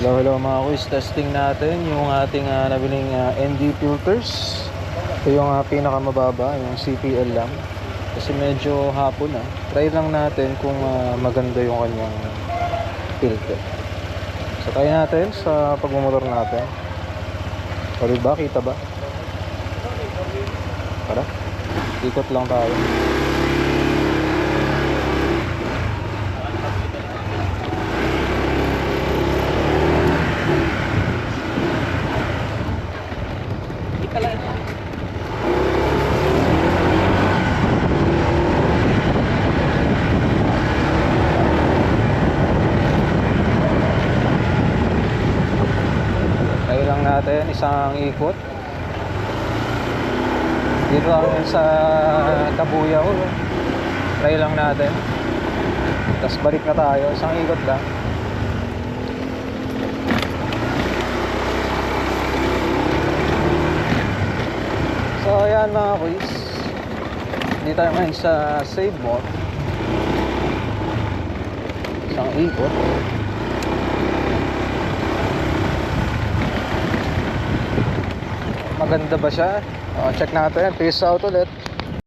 Hello, hello mga quiz. Testing natin yung ating nabiling ND filters. Ito yung pinakamababa, yung CPL lang. Kasi medyo hapon na. Try lang natin kung maganda yung kanyang filter. So try natin sa pagmumotor natin. O diba, kita ba? Tara, ikot lang tayo. Try lang natin isang ikot. Dito lang yun sa Tabuyaw. Try lang natin. Tapos balik na tayo. Isang ikot lang. So ayan mga quiz. Hindi tayo ngayon sa save mode. Isang ikot. Maganda ba siya? Check natin. Peace out ulit.